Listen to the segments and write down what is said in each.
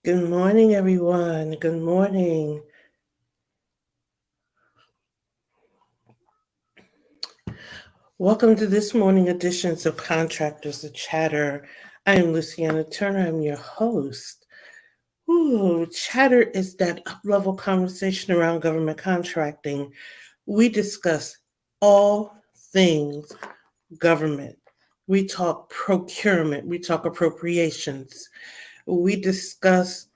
Good morning, everyone. Good morning. Welcome to this morning editions of Contractors Chatter. I am Luciana Turner. I'm your host. Ooh, Chatter is that up-level conversation around government contracting. We discuss all things government. We talk procurement. We talk appropriations. We discuss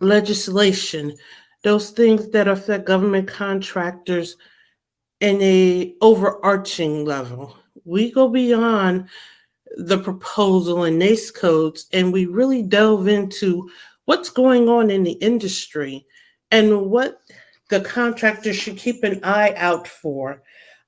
legislation, those things that affect government contractors in a overarching level. We go beyond the proposal and NACE codes and we really delve into what's going on in the industry and what the contractor should keep an eye out for.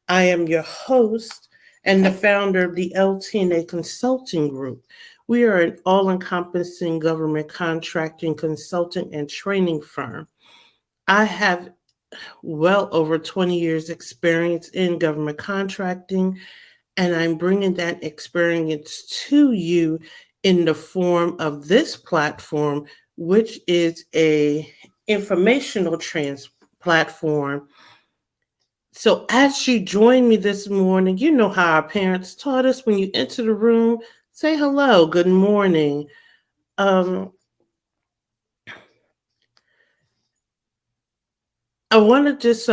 I am your host and the founder of the LT&A Consulting Group. We are an all-encompassing government contracting, consulting, and training firm. I have well over 20 years experience in government contracting, and I'm bringing that experience to you in the form of this platform, which is a informational platform. So as you join me this morning, you know how our parents taught us when you enter the room, say hello, good morning. Um, I want to just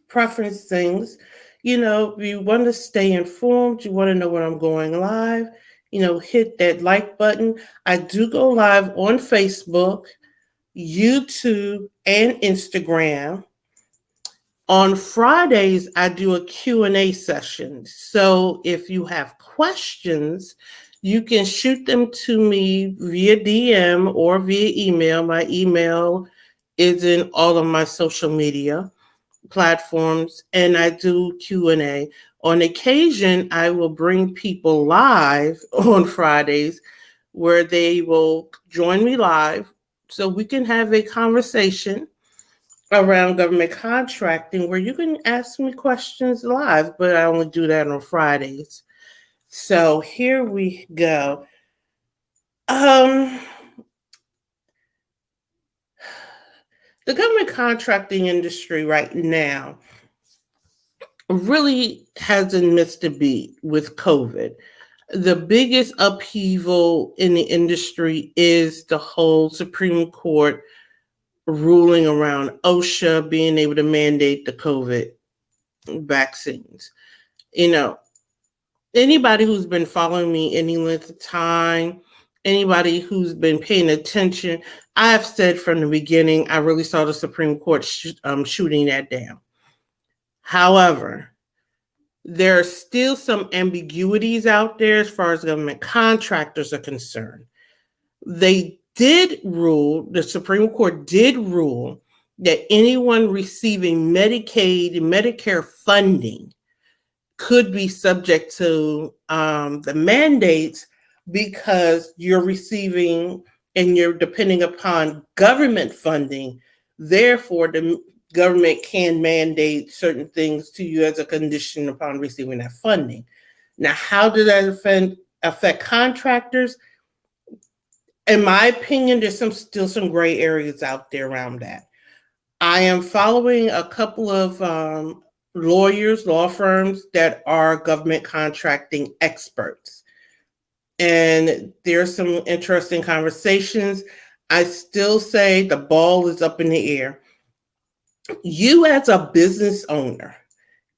preference things. You want to stay informed, you want to know when I'm going live, hit that like button. I do go live on Facebook, YouTube, and Instagram. On Fridays, I do a Q&A session. So if you have questions, you can shoot them to me via DM or via email. My email is in all of my social media platforms, and I do Q&A. On occasion, I will bring people live on Fridays where they will join me live so we can have a conversation around government contracting where you can ask me questions live, but I only do that on Fridays. So here we go. The government contracting industry right now really hasn't missed a beat with COVID. The biggest upheaval in the industry is the whole Supreme Court ruling around OSHA being able to mandate the COVID vaccines. You know, anybody who's been following me any length of time, anybody who's been paying attention, I've said from the beginning, I really saw the Supreme Court shooting that down. However, there are still some ambiguities out there as far as government contractors are concerned. The Supreme Court did rule that anyone receiving Medicaid and Medicare funding could be subject to the mandates because you're receiving and you're depending upon government funding. Therefore, the government can mandate certain things to you as a condition upon receiving that funding. Now, how did that affect contractors? In my opinion, there's still some gray areas out there around that. I am following a couple of law firms that are government contracting experts. And there's some interesting conversations. I still say the ball is up in the air. You as a business owner,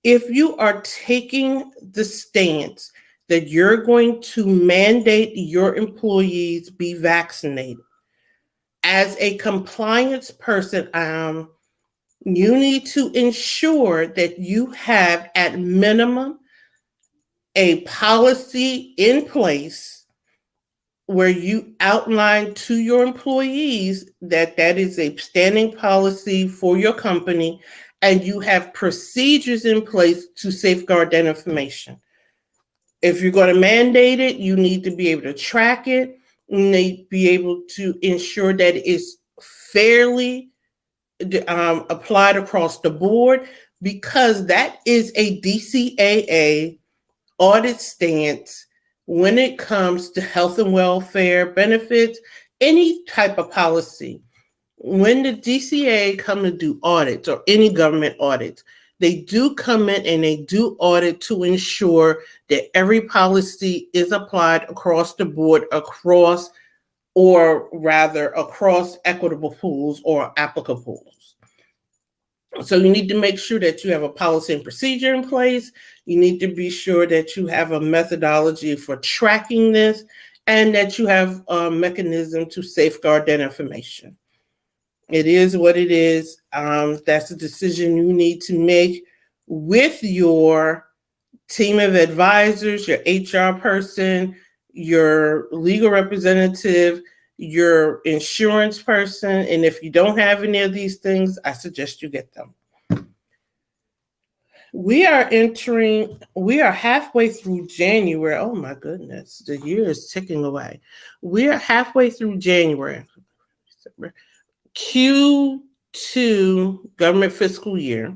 if you are taking the stance that you're going to mandate your employees be vaccinated, as a compliance person, you need to ensure that you have at minimum a policy in place where you outline to your employees that is a standing policy for your company and you have procedures in place to safeguard that information. If you're going to mandate it, you need to be able to track it. You need to be able to ensure that it's fairly applied across the board, because that is a DCAA audit stance when it comes to health and welfare benefits any type of policy, when the DCA come to do audits or any government audits, they do come in and they do audit to ensure that every policy is applied across the board, across equitable pools or applicable pools. So you need to make sure that you have a policy and procedure in place. You need to be sure that you have a methodology for tracking this and that you have a mechanism to safeguard that information. It is what it is. That's a decision you need to make with your team of advisors, your HR person, your legal representative, your insurance person. And if you don't have any of these things, I suggest you get them. We are halfway through January. Oh my goodness, the year is ticking away. We are halfway through January. Q2 government fiscal year.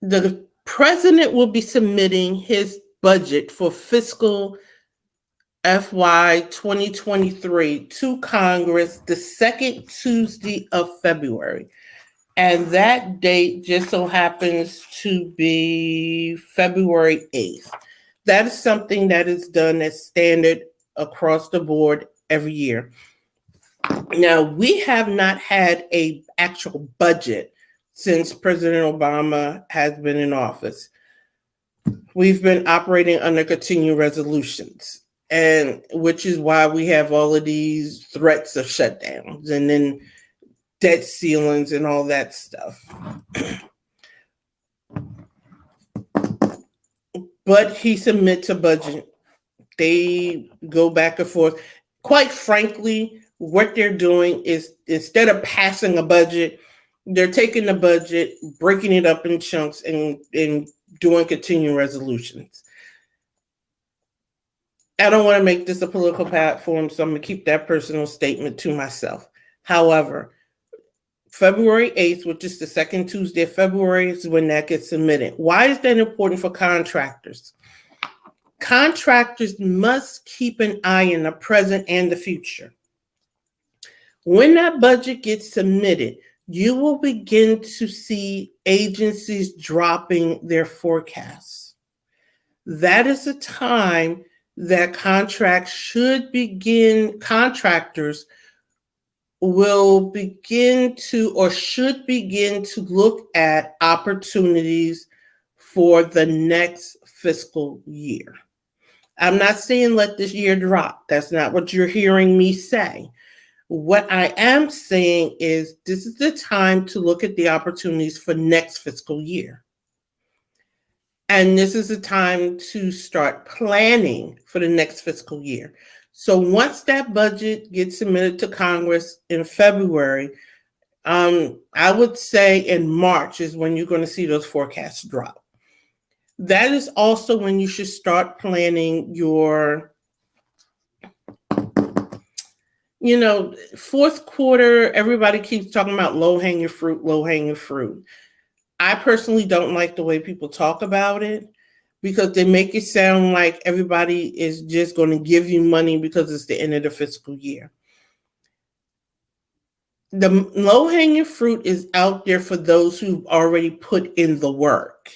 The president will be submitting his budget for fiscal FY 2023 to Congress the second Tuesday of February. And that date just so happens to be February 8th. That is something that is done as standard across the board every year. Now, we have not had an actual budget since President Obama has been in office. We've been operating under continuing resolutions, and which is why we have all of these threats of shutdowns and then debt ceilings and all that stuff. But he submits a budget. They go back and forth. Quite frankly, what they're doing is, instead of passing a budget, they're taking the budget, breaking it up in chunks, and doing continuing resolutions. I don't want to make this a political platform, so I'm going to keep that personal statement to myself. However, February 8th, which is the second Tuesday of February, is when that gets submitted. Why is that important for contractors? Contractors must keep an eye in the present and the future. When that budget gets submitted, you will begin to see agencies dropping their forecasts. That is a time that contractors will begin to, or should begin to, look at opportunities for the next fiscal year. I'm not saying let this year drop. That's not what you're hearing me say. What I am saying is this is the time to look at the opportunities for next fiscal year. And this is the time to start planning for the next fiscal year. So once that budget gets submitted to Congress in February, I would say in March is when you're going to see those forecasts drop. That is also when you should start planning your, fourth quarter. Everybody keeps talking about low-hanging fruit. I personally don't like the way people talk about it, because they make it sound like everybody is just going to give you money because it's the end of the fiscal year. The low-hanging fruit is out there for those who've already put in the work.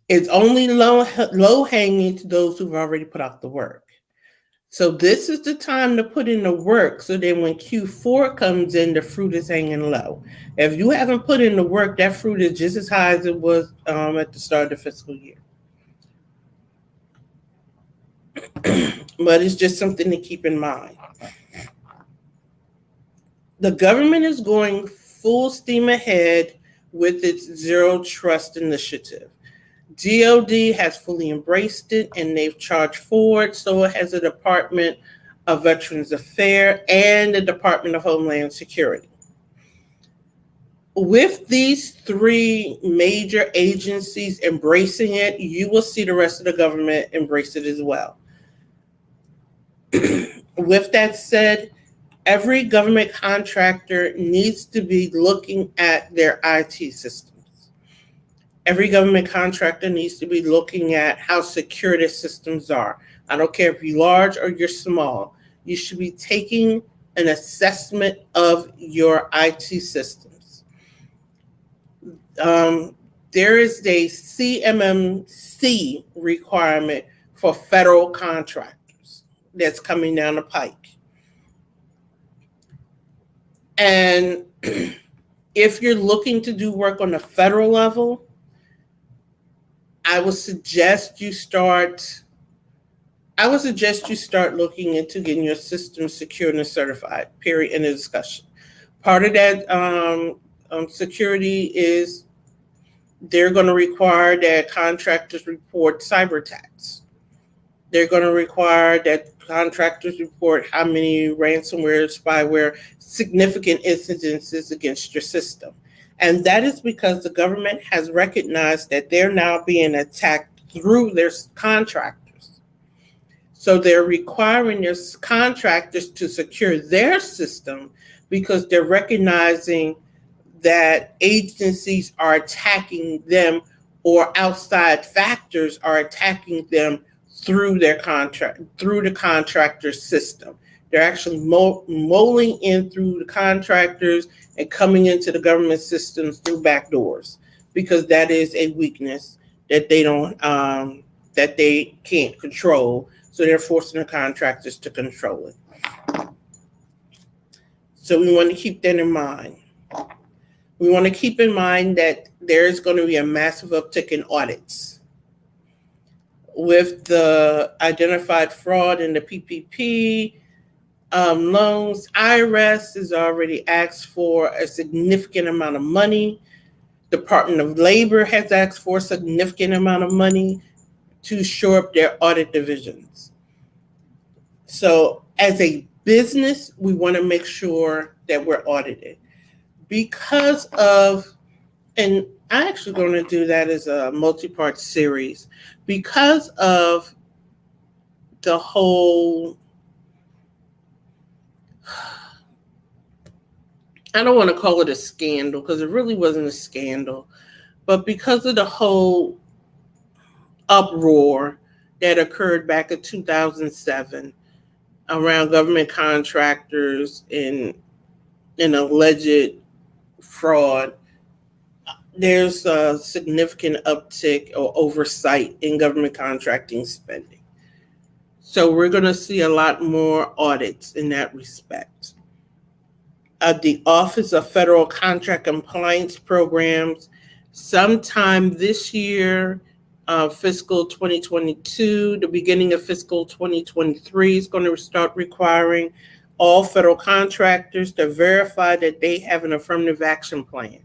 It's only low-hanging to those who've already put out the work. So this is the time to put in the work, so then when Q4 comes in, the fruit is hanging low. If you haven't put in the work, that fruit is just as high as it was at the start of the fiscal year. But it's just something to keep in mind. The government is going full steam ahead with its Zero Trust initiative. DOD has fully embraced it and they've charged forward. So has the Department of Veterans Affairs and the Department of Homeland Security. With these three major agencies embracing it, you will see the rest of the government embrace it as well. With that said, every government contractor needs to be looking at their IT systems. Every government contractor needs to be looking at how secure their systems are. I don't care if you're large or you're small. you should be taking an assessment of your IT systems. There is a CMMC requirement for federal contractors that's coming down the pike. And if you're looking to do work on the federal level, I would suggest you start looking into getting your system secured and certified, period, in the discussion. Part of that security is they're going to require that contractors report cyber attacks. They're going to require that contractors report how many ransomware, spyware, significant incidences against your system. And that is because the government has recognized that they're now being attacked through their contractors. So they're requiring their contractors to secure their system because they're recognizing that agencies are attacking them or outside factors are attacking them through the contractor system. They're actually mulling in through the contractors and coming into the government systems through back doors, because that is a weakness that they can't control. So they're forcing the contractors to control it. So we want to keep that in mind. We want to keep in mind that there's going to be a massive uptick in audits. With the identified fraud in the PPP loans, IRS has already asked for a significant amount of money. Department of Labor has asked for a significant amount of money to shore up their audit divisions. So as a business, we want to make sure that we're audited. Because of, and I'm actually going to do that as a multi-part series, because of the whole, I don't want to call it a scandal because it really wasn't a scandal, but because of the whole uproar that occurred back in 2007 around government contractors and alleged fraud, there's a significant uptick or oversight in government contracting spending. So we're going to see a lot more audits in that respect. The Office of Federal Contract Compliance Programs, sometime this year, fiscal 2022, the beginning of fiscal 2023, is going to start requiring all federal contractors to verify that they have an affirmative action plan.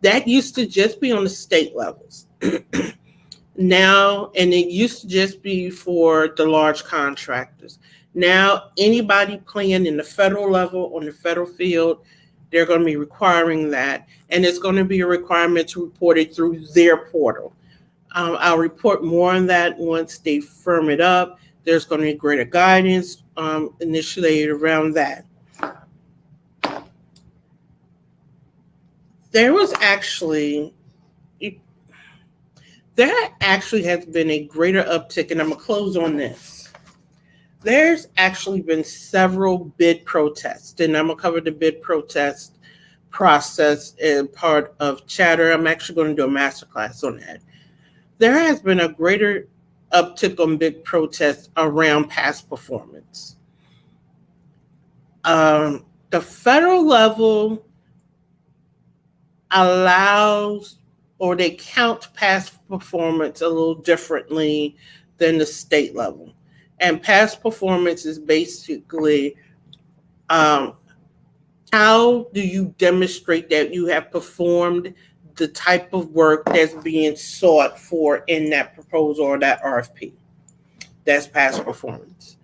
That used to just be on the state levels. Now, and it used to just be for the large contractors. Now, anybody playing in the federal level, on the federal field, they're going to be requiring that. And it's going to be a requirement to report it through their portal. I'll report more on that once they firm it up. There's going to be greater guidance initiated around that. There actually has been a greater uptick, and I'm going to close on this. There's actually been several bid protests, and I'm going to cover the bid protest process in part of Chatter. I'm actually going to do a masterclass on that. There has been a greater uptick on bid protests around past performance. The federal level allows, or they count past performance a little differently than the state level. And past performance is basically how do you demonstrate that you have performed the type of work that's being sought for in that proposal or that RFP. That's past performance.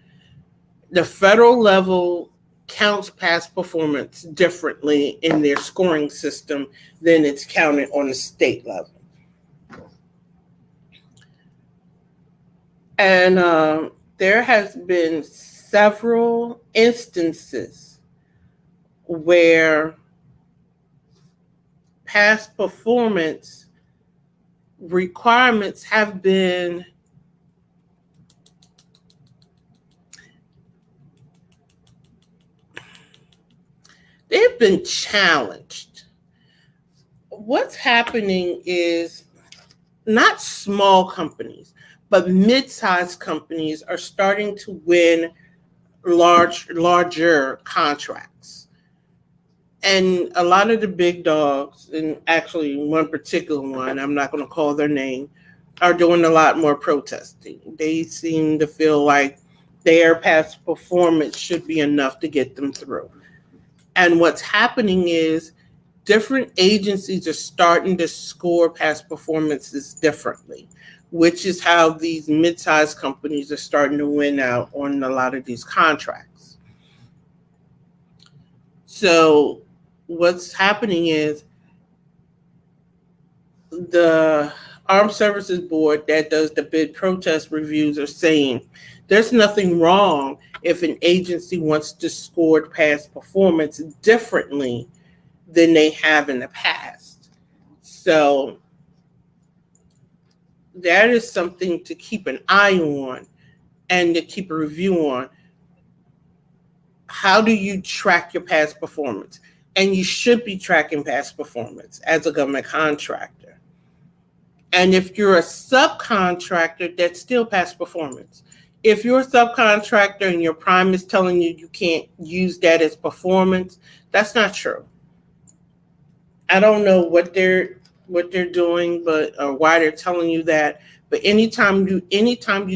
The federal level counts past performance differently in their scoring system than it's counted on the state level. And there has been several instances where past performance requirements have been been challenged. What's happening is not small companies, but mid-sized companies are starting to win larger contracts. And a lot of the big dogs, and actually one particular one, I'm not going to call their name, are doing a lot more protesting. They seem to feel like their past performance should be enough to get them through. And what's happening is different agencies are starting to score past performances differently, which is how these mid-sized companies are starting to win out on a lot of these contracts. So what's happening is the Armed Services Board that does the bid protest reviews are saying there's nothing wrong if an agency wants to score past performance differently than they have in the past. So that is something to keep an eye on and to keep a review on. How do you track your past performance? And you should be tracking past performance as a government contractor. And if you're a subcontractor, that's still past performance. If you're a subcontractor and your prime is telling you you can't use that as performance, that's not true. I don't know what they're doing, but or why they're telling you that. But anytime you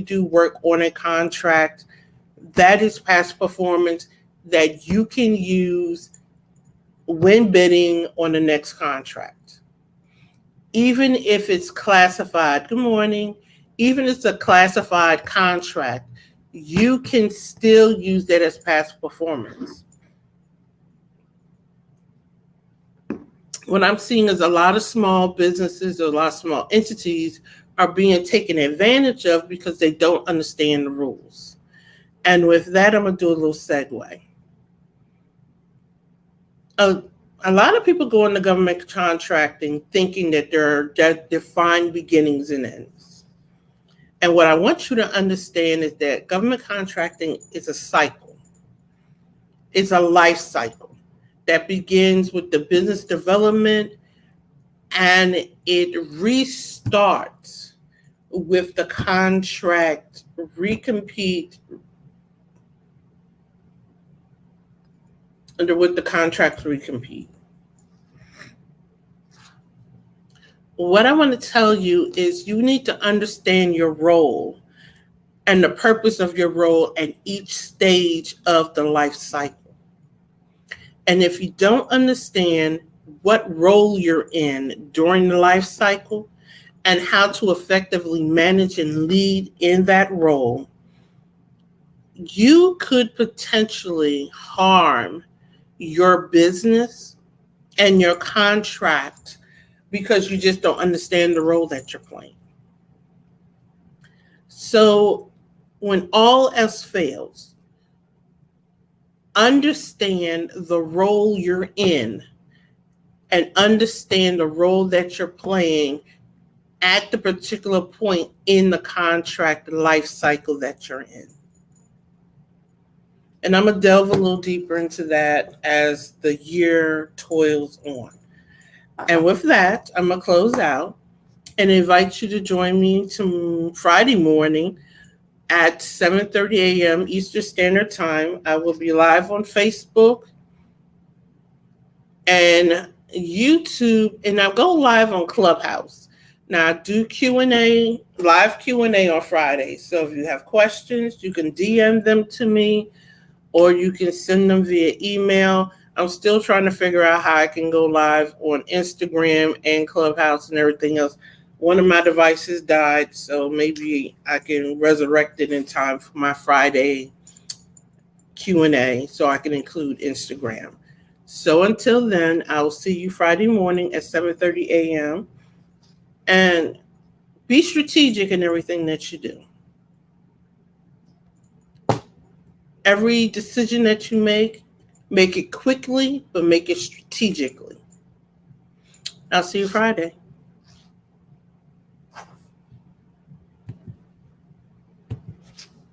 do work on a contract, that is past performance that you can use when bidding on the next contract. Even if it's classified, good morning, even if it's a classified contract, you can still use that as past performance. What I'm seeing is a lot of small businesses, a lot of small entities are being taken advantage of because they don't understand the rules. And with that, I'm going to do a little segue. A lot of people go into government contracting thinking that there are defined beginnings and ends. And what I want you to understand is that government contracting is a cycle. It's a life cycle that begins with the business development and it restarts with the contract recompete with the contract recompete. What I want to tell you is you need to understand your role and the purpose of your role at each stage of the life cycle. And if you don't understand what role you're in during the life cycle and how to effectively manage and lead in that role, you could potentially harm your business and your contract because you just don't understand the role that you're playing. So when all else fails, understand the role you're in and understand the role that you're playing at the particular point in the contract life cycle that you're in. And I'm going to delve a little deeper into that as the year toils on. And with that, I'm going to close out and invite you to join me to Friday morning at 7:30 a.m. Eastern Standard Time. I will be live on Facebook and YouTube, and I'll go live on Clubhouse. Now I do Q&A, live Q&A on Friday. So if you have questions, you can DM them to me or you can send them via email. I'm still trying to figure out how I can go live on Instagram and Clubhouse and everything else. One of my devices died, so maybe I can resurrect it in time for my Friday Q&A so I can include Instagram. So until then, I will see you Friday morning at 7:30 a.m. And be strategic in everything that you do. Every decision that you make it quickly, but make it strategically. I'll see you Friday.